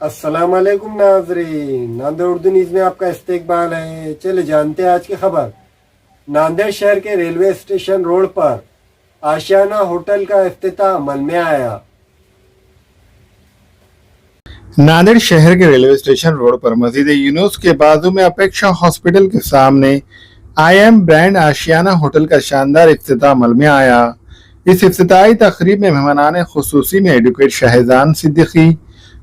अस्सलाम वालेकुम नाजरीन, नांदेड़ उर्दू न्यूज़ में आपका इस्तकबाल है। चले जानते हैं आज की खबर। नांदेड़ शहर के रेलवे स्टेशन रोड पर आशियाना होटल का इफ्तिताह अमल में आया। नांदेड़ शहर के रेलवे स्टेशन रोड पर मस्जिद यूनुस के बाजू में अपेक्षा हॉस्पिटल के सामने IM ब्रांड आशियाना होटल का शानदार इफ्तिताह अमल में आया। इस इफ्तिताही तकरीब में मेहमानान खुसूसी में एडवोकेट शाहजान सिद्दीकी,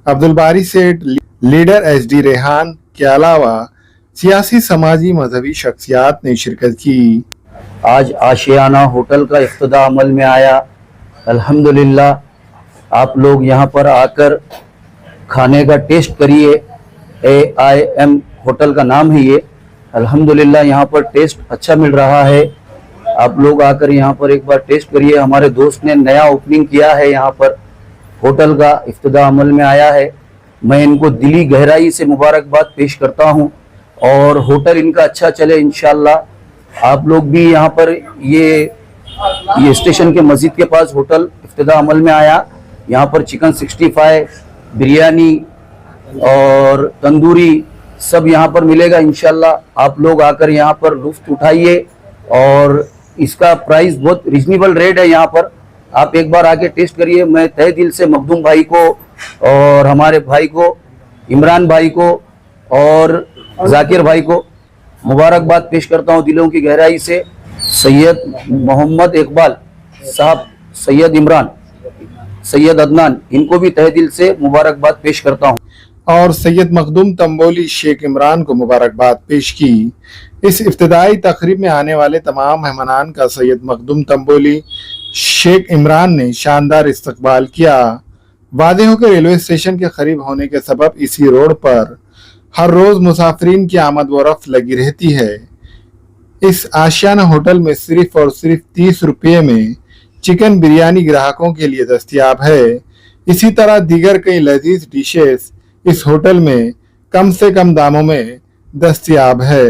अब्दुल बारी सेठ, लीडर SD रेहान के अलावा सियासी, समाजी, मजहबी शख्सियात ने शिरकत की। आज आशियाना होटल का इफ्तिताह अमल में आया। अल्हम्दुलिल्लाह आप लोग यहाँ पर आकर खाने का टेस्ट करिए। AIM होटल का नाम है ये। अल्हम्दुलिल्लाह यहाँ पर टेस्ट अच्छा मिल रहा है। आप लोग आकर यहाँ पर एक बार टेस्ट करिए। हमारे दोस्त ने नया ओपनिंग किया है, यहाँ पर होटल का इफ्तिताह अमल में आया है। मैं इनको दिली गहराई से मुबारकबाद पेश करता हूँ और होटल इनका अच्छा चले इंशाल्लाह। आप लोग भी यहाँ पर ये स्टेशन के मस्जिद के पास होटल इफ्तिताह अमल में आया। यहाँ पर चिकन 65, बिरयानी और तंदूरी सब यहाँ पर मिलेगा इंशाल्लाह। आप लोग आकर यहाँ पर लुत्फ उठाइए और इसका प्राइस बहुत रिजनेबल रेट है। यहाँ पर आप एक बार आके टेस्ट करिए। मैं तहे दिल से मखदूम भाई को और हमारे भाई को, इमरान भाई को और जाकिर भाई को मुबारकबाद पेश करता हूँ दिलों की गहराई से। सैयद मोहम्मद इकबाल साहब, सैयद इमरान, सैयद अदनान, इनको भी तहे दिल से मुबारकबाद पेश करता हूँ और सैयद मखदूम तंबोली शेख इमरान को मुबारकबाद पेश की। इस इफ्तिदाई तकरीब में आने वाले तमाम मेहमानान का सैयद मखदूम तंबोली शेख इमरान ने शानदार इस्तकबाल किया। वादे हो के रेलवे स्टेशन के करीब होने के सबब इसी रोड पर हर रोज मुसाफिरीन की आमद व रफ्त लगी रहती है। इस आशियाना होटल में सिर्फ और सिर्फ 30 रुपये में चिकन बिरयानी ग्राहकों के लिए दस्तयाब है। इसी तरह दीगर कई लजीज डिशेस इस होटल में कम से कम दामों में दस्तयाब है।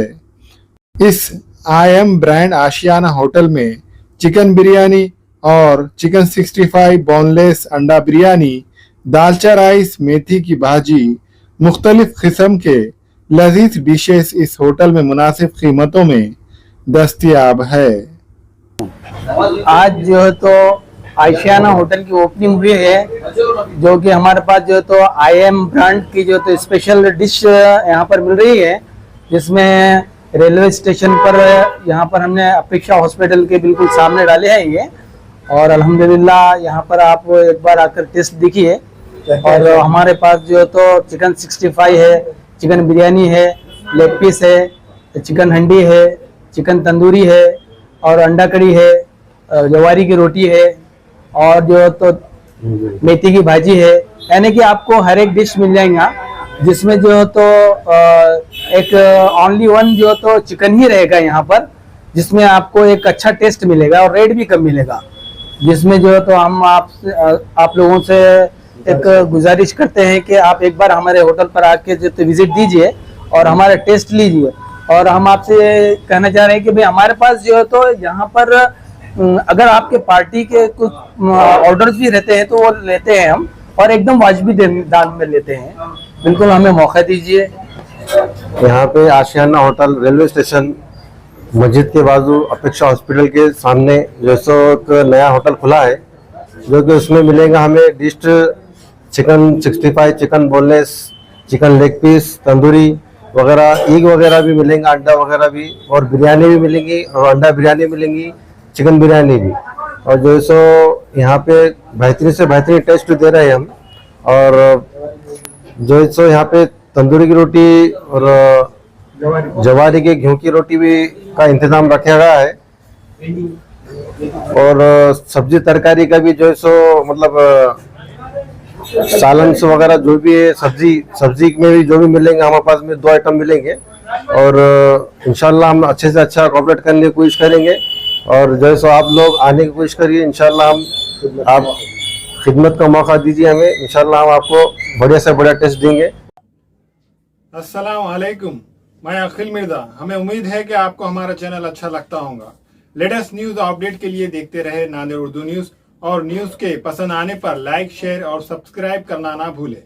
इस IM ब्रांड आशियाना होटल में चिकन बिरयानी और चिकन 65, बोनलेस अंडा बिरयानी, दालचा राइस, मेथी की भाजी, मुख्तलिफ किस्म के लजीज डिशेस इस होटल में मुनासिब कीमतों में दस्तयाब है। आज जो है तो आशियाना होटल की ओपनिंग हुई है, जो कि हमारे पास जो है तो IM ब्रांड की जो तो स्पेशल डिश यहाँ पर मिल रही है, जिसमें रेलवे स्टेशन पर यहाँ पर हमने अपेक्षा हॉस्पिटल के बिल्कुल सामने डाले हैं ये। और अल्हम्दुलिल्लाह यहाँ पर आप एक बार आकर टेस्ट देखिए। और हमारे पास जो है तो चिकन 65 है, चिकन बिरयानी है, लेग पीस है, चिकन हंडी है, चिकन तंदूरी है और अंडा कड़ी है, जवारी की रोटी है और जो तो मेथी की भाजी है। यानी कि आपको हर एक डिश मिल जाएगा, जिसमें जो है तो एक ओनली वन जो तो चिकन ही रहेगा यहाँ पर, जिसमें आपको एक अच्छा टेस्ट मिलेगा और रेट भी कम मिलेगा। जिसमें जो है तो हम आप लोगों से एक गुजारिश करते हैं कि आप एक बार हमारे होटल पर आके जो तो विजिट दीजिए और हमारा टेस्ट लीजिए। और हम आपसे कहना चाह रहे हैं कि भाई हमारे पास जो है तो यहाँ पर अगर आपके पार्टी के कुछ ऑर्डर्स भी रहते हैं तो वो लेते हैं हम, और एकदम वाजिबी दाम में लेते हैं। बिल्कुल हमें मौका दीजिए। यहाँ पे आशियाना होटल रेलवे स्टेशन मस्जिद के बाजू अपेक्षा हॉस्पिटल के सामने जो सो एक नया होटल खुला है, जो कि उसमें मिलेगा हमें dish chicken 65, chicken boneless, chicken leg piece, tandoori वगैरह, ईग वगैरह भी मिलेंगे, अंडा वगैरह भी, और बिरयानी भी मिलेंगी और अंडा बिरयानी मिलेंगी, चिकन बिरयानी भी। और जो सो यहाँ पे बेहतरीन से बेहतरीन टेस्ट दे रहे हैं हम। और जो सो यहाँ पे तंदूरी की रोटी और जवारी के गेहूं की रोटी भी का इंतजाम रखा गया है। और सब्जी तरकारी का भी जो है सो मतलब सालन से वगैरह जो भी है, सब्जी में भी जो भी मिलेंगे हमारे पास में 2 आइटम मिलेंगे। और इंशाल्लाह हम अच्छे से अच्छा कोऑपरेट करने की कोशिश करेंगे। और जो है सो आप लोग आने की कोशिश करिए। इंशाल्लाह हम आप खिदमत का मौका दीजिए हमें, इंशाल्लाह हम आपको बढ़िया से बढ़िया टेस्ट देंगे। अस्सलाम वालेकुम, मैं अखिल मिर्जा। हमें उम्मीद है कि आपको हमारा चैनल अच्छा लगता होगा। लेटेस्ट न्यूज अपडेट के लिए देखते रहे नांदेड़ उर्दू न्यूज, और न्यूज के पसंद आने पर लाइक, शेयर और सब्सक्राइब करना ना भूलें।